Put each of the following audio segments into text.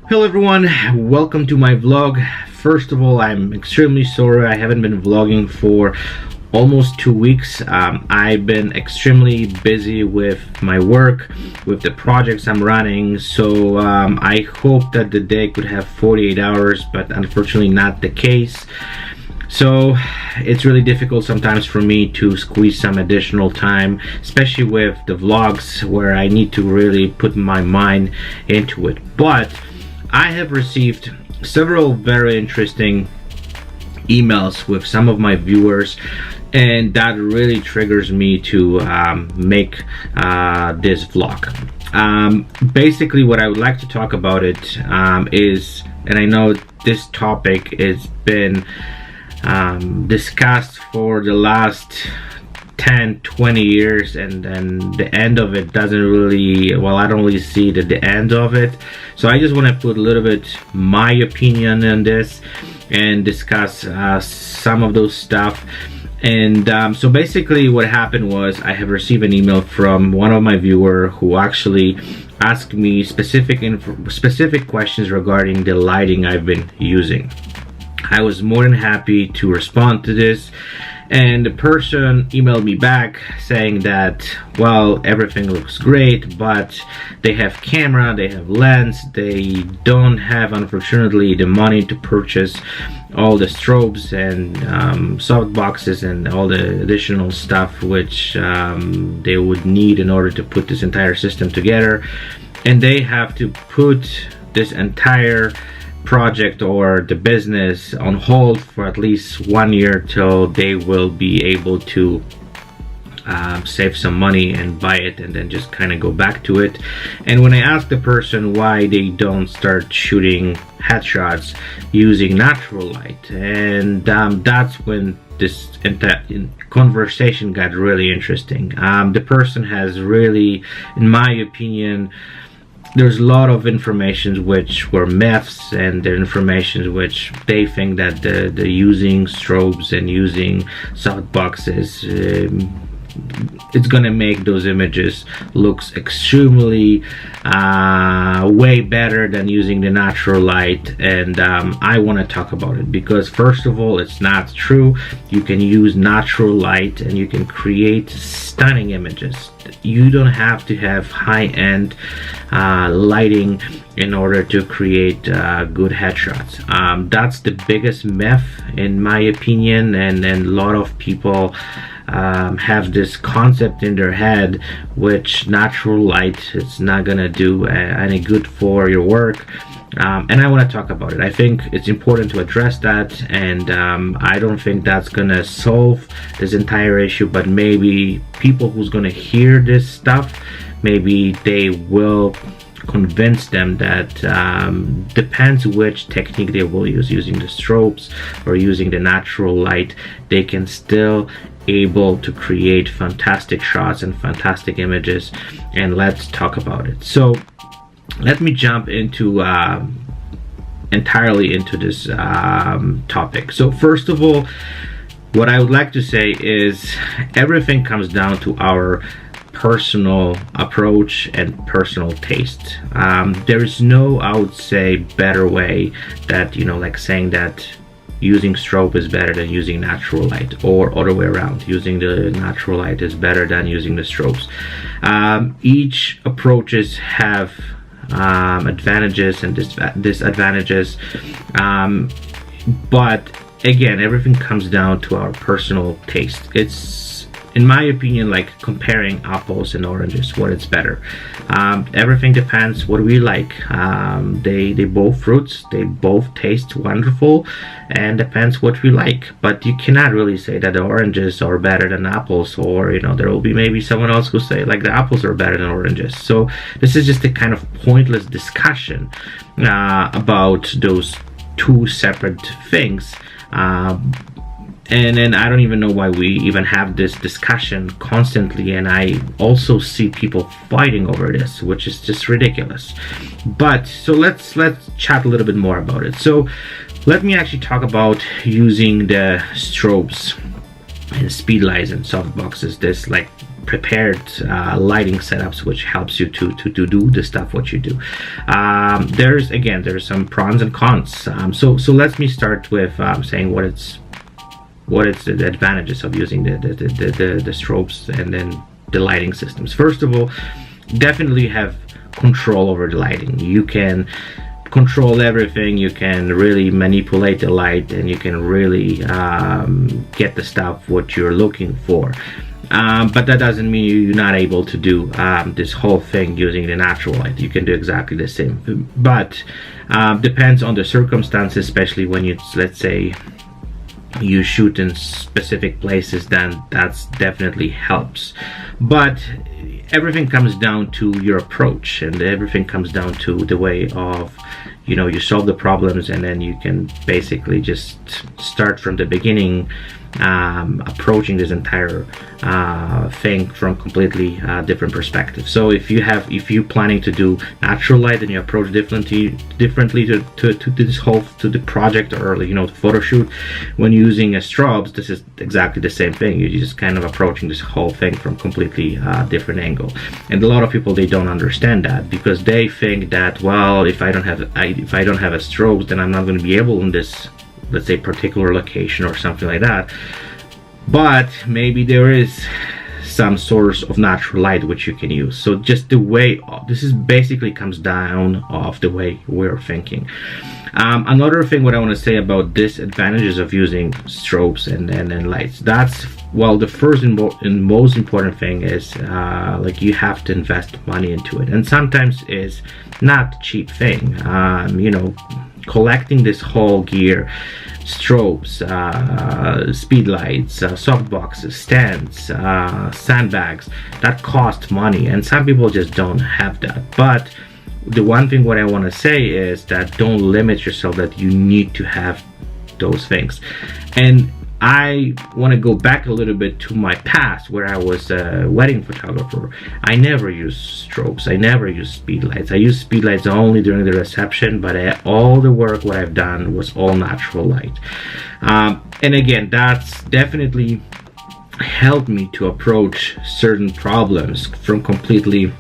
Hello everyone, welcome to my vlog. First of all, I'm extremely sorry I haven't been vlogging for almost 2 weeks. I've been extremely busy with my work, with the projects I'm running, so I hope that the day could have 48 hours, but unfortunately not the case. So it's really difficult sometimes for me to squeeze some additional time, especially with the vlogs where I need to really put my mind into it. But I have received several very interesting emails with some of my viewers, and that really triggers me to make this vlog. Basically what I would like to talk about it is, and I know this topic has been discussed for the last 10-20 years, and then the end of it doesn't really, well, I don't really see the end of it. So I just want to put a little bit my opinion on this and discuss some of those stuff. And so basically what happened was I have received an email from one of my viewer who actually asked me specific questions regarding the lighting I've been using. I was more than happy to respond to this, and the person emailed me back saying that, well, everything looks great, but they have camera, they have lens, they don't have, unfortunately, the money to purchase all the strobes and soft boxes and all the additional stuff which they would need in order to put this entire system together, and they have to put this entire project or the business on hold for at least 1 year till they will be able to save some money and buy it and then just kind of go back to it. And when I asked the person why they don't start shooting headshots using natural light, and that's when this conversation got really interesting. The person has really, in my opinion, there's a lot of information which were myths, and the information which they think that the using strobes and using soft boxes, it's gonna make those images looks extremely way better than using the natural light. And I want to talk about it because, first of all, it's not true. You can use natural light and you can create stunning images. You don't have to have high-end lighting in order to create good headshots. That's the biggest myth in my opinion, and a lot of people have this concept in their head which natural light is not gonna do any good for your work. And I want to talk about it. I think it's important to address that, and I don't think that's gonna solve this entire issue, but maybe people who's gonna hear this stuff, maybe they will convince them that depends which technique they will use, using the strobes or using the natural light, they can still able to create fantastic shots and fantastic images. And let's talk about it. So let me jump into entirely into this topic. So first of all, what I would like to say is everything comes down to our personal approach and personal taste. There is no, I would say, better way that, you know, like saying that using strobe is better than using natural light, or other way around, using the natural light is better than using the strobes. Each approaches have advantages and disadvantages, but again, everything comes down to our personal taste. It's, in my opinion, like comparing apples and oranges, what it's better. Everything depends what we like. They both fruits, they both taste wonderful, and depends what we like. But you cannot really say that the oranges are better than apples, or, you know, there will be maybe someone else who say like the apples are better than oranges. So this is just a kind of pointless discussion about those two separate things. And then I don't even know why we even have this discussion constantly, and I also see people fighting over this, which is just ridiculous. But so let's chat a little bit more about it. So let me actually talk about using the strobes and speed lights and softboxes, this like prepared lighting setups, which helps you to do the stuff what you do. There's some pros and cons. So let me start with saying what it's the advantages of using the strobes and then the lighting systems. First of all, definitely have control over the lighting. You can control everything. You can really manipulate the light, and you can really get the stuff what you're looking for. But that doesn't mean you're not able to do this whole thing using the natural light. You can do exactly the same, but depends on the circumstances, especially when you, let's say, you shoot in specific places, then that's definitely helps. But everything comes down to your approach, and everything comes down to the way of, you solve the problems, and then you can basically just start from the beginning, approaching this entire thing from completely different perspective. So if you're planning to do natural light, and you approach differently to the project, or the photo shoot, when using a strobes, this is exactly the same thing. You're just kind of approaching this whole thing from completely different angle. And a lot of people, they don't understand that, because they think that, well, if I don't have a strobes, then I'm not going to be able in this, let's say, particular location or something like that. But maybe there is some source of natural light which you can use. So just the way this is basically comes down of the way we're thinking. Another thing what I want to say about disadvantages of using strobes and lights, that's, well, the first and most important thing is like, you have to invest money into it, and sometimes it's not a cheap thing. Collecting this whole gear, strobes, speed lights, softboxes, stands, sandbags, that cost money, and some people just don't have that. But the one thing what I want to say is that don't limit yourself that you need to have those things. And I want to go back a little bit to my past, where I was a wedding photographer. I never used strobes. I never used speed lights. I used speed lights only during the reception, but all the work what I've done was all natural light. And again, that's definitely helped me to approach certain problems from completely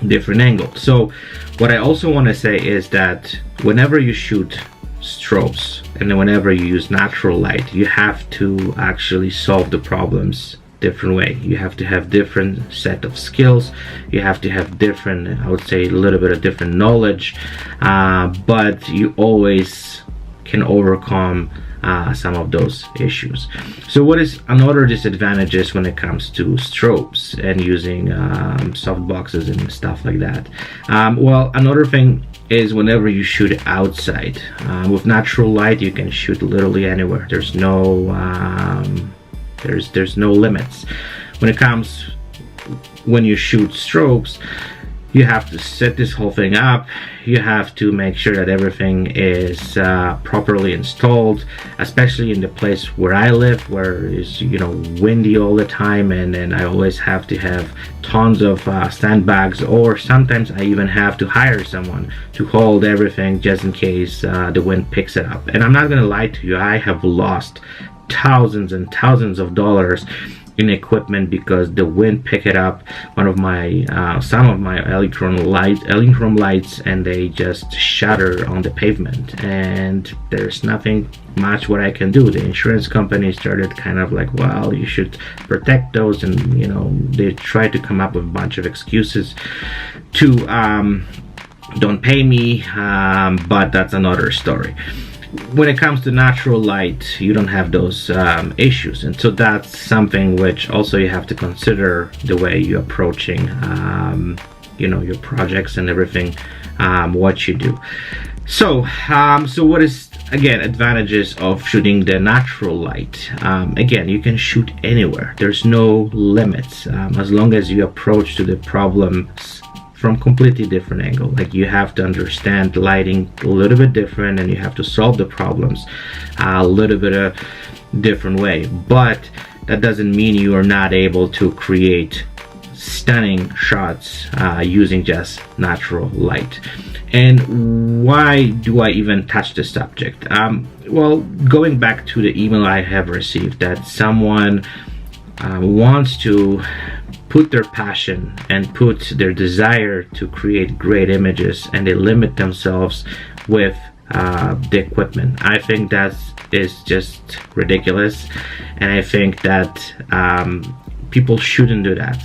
different angles. So what I also want to say is that whenever you shoot strobes, and then whenever you use natural light, you have to actually solve the problems different way. You have to have different set of skills. You have to have different, I would say, a little bit of different knowledge, but you always can overcome some of those issues. So what is another disadvantages when it comes to strobes and using soft boxes and stuff like that? Well, another thing is whenever you shoot outside with natural light, you can shoot literally anywhere. There's no there's no limits. When you shoot strobes, you have to set this whole thing up. You have to make sure that everything is properly installed, especially in the place where I live, where it's windy all the time, and then I always have to have tons of sandbags, or sometimes I even have to hire someone to hold everything just in case the wind picks it up. And I'm not gonna lie to you, I have lost thousands and thousands of dollars in equipment because the wind picked it up, some of my electron lights, and they just shatter on the pavement, and there's nothing much what I can do. The insurance company started kind of like, well, you should protect those, and they tried to come up with a bunch of excuses to don't pay me, but that's another story. When it comes to natural light, you don't have those issues, and so that's something which also you have to consider the way you're approaching your projects and everything, what you do. So what is, again, advantages of shooting the natural light? Again, you can shoot anywhere. There's no limits, as long as you approach to the problems from completely different angle. Like, you have to understand lighting a little bit different, and you have to solve the problems a little bit a different way. But that doesn't mean you are not able to create stunning shots using just natural light. And why do I even touch the subject? Well, going back to the email I have received, that someone wants to put their passion and put their desire to create great images, and they limit themselves with the equipment. I think that is just ridiculous, and I think that people shouldn't do that.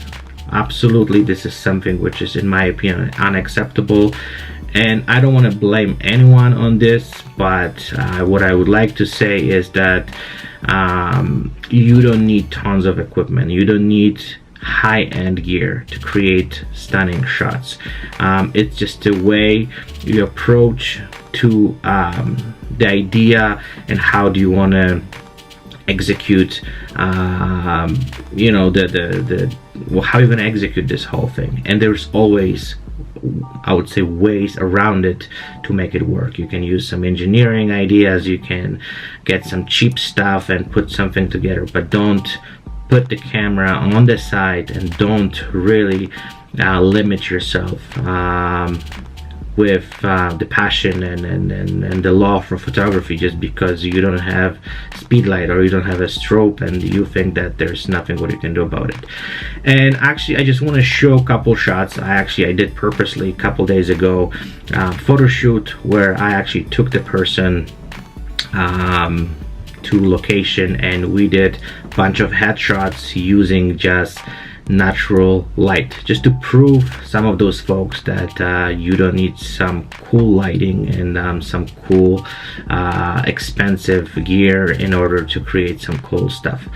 Absolutely, this is something which is, in my opinion, unacceptable, and I don't want to blame anyone on this, but what I would like to say is that you don't need tons of equipment. You don't need high-end gear to create stunning shots. It's just the way you approach to the idea, and how do you want to execute you know, well, how you're going to execute this whole thing. And there's always, I would say, ways around it to make it work. You can use some engineering ideas, you can get some cheap stuff and put something together, but don't put the camera on the side, and don't really limit yourself with the passion and the love for photography just because you don't have speedlight or you don't have a strobe and you think that there's nothing what you can do about it. And actually, I just want to show a couple shots I did purposely a couple days ago, photo shoot where I actually took the person to location, and we did a bunch of headshots using just natural light, just to prove some of those folks that you don't need some cool lighting and some cool expensive gear in order to create some cool stuff.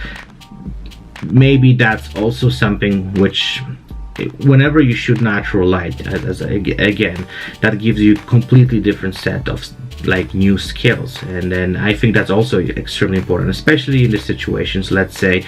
Maybe that's also something which, whenever you shoot natural light, again, that gives you completely different set of like new skills. And then I think that's also extremely important, especially in the situations, let's say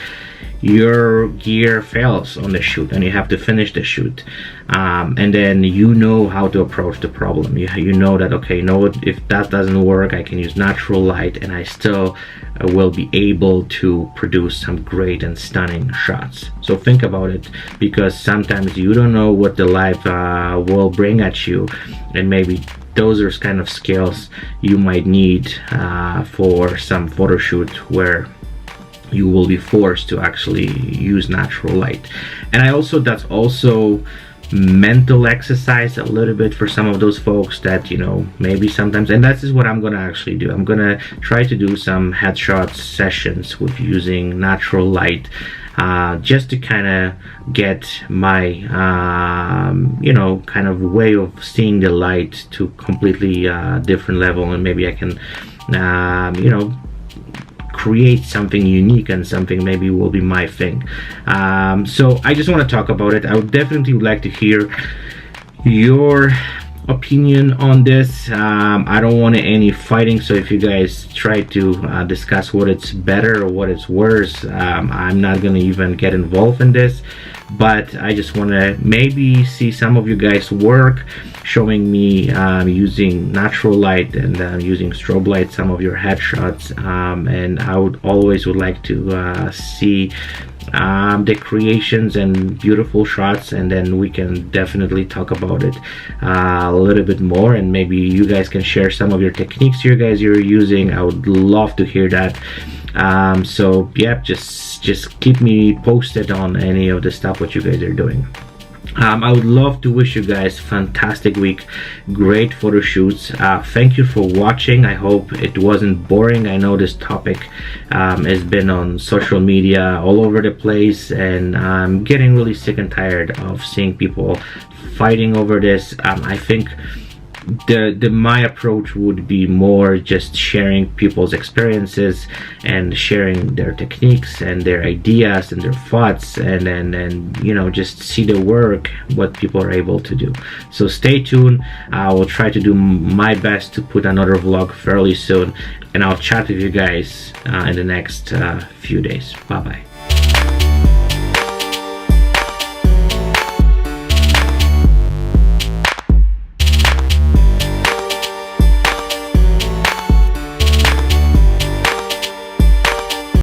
your gear fails on the shoot and you have to finish the shoot, and then you know how to approach the problem. You know that, okay, you know what, if that doesn't work, I can use natural light and I still will be able to produce some great and stunning shots. So think about it, because sometimes you don't know what the life will bring at you, and maybe those are kind of skills you might need for some photo shoot where you will be forced to actually use natural light. And that's also mental exercise a little bit for some of those folks that, you know, maybe sometimes, and that is what I'm gonna actually do. I'm gonna try to do some headshot sessions with using natural light, just to kind of get my you know, kind of way of seeing the light to completely different level, and maybe I can you know, create something unique and something maybe will be my thing. So I just want to talk about it. I would definitely like to hear your opinion on this. I don't want any fighting, so if you guys try to discuss what it's better or what it's worse, I'm not gonna even get involved in this. But I just want to maybe see some of you guys work, showing me using natural light and using strobe light, some of your headshots, and I would like to see the creations and beautiful shots, and then we can definitely talk about it a little bit more, and maybe you guys can share some of your techniques you're using. I would love to hear that. So yeah, just keep me posted on any of the stuff what you guys are doing. I would love to wish you guys fantastic week, great photo shoots. Thank you for watching. I hope it wasn't boring. I know this topic has been on social media all over the place, and I'm getting really sick and tired of seeing people fighting over this. I think my approach would be more just sharing people's experiences and sharing their techniques and their ideas and their thoughts, and then you know, just see the work what people are able to do. So stay tuned. I will try to do my best to put another vlog fairly soon, and I'll chat with you guys in the next few days. Bye bye.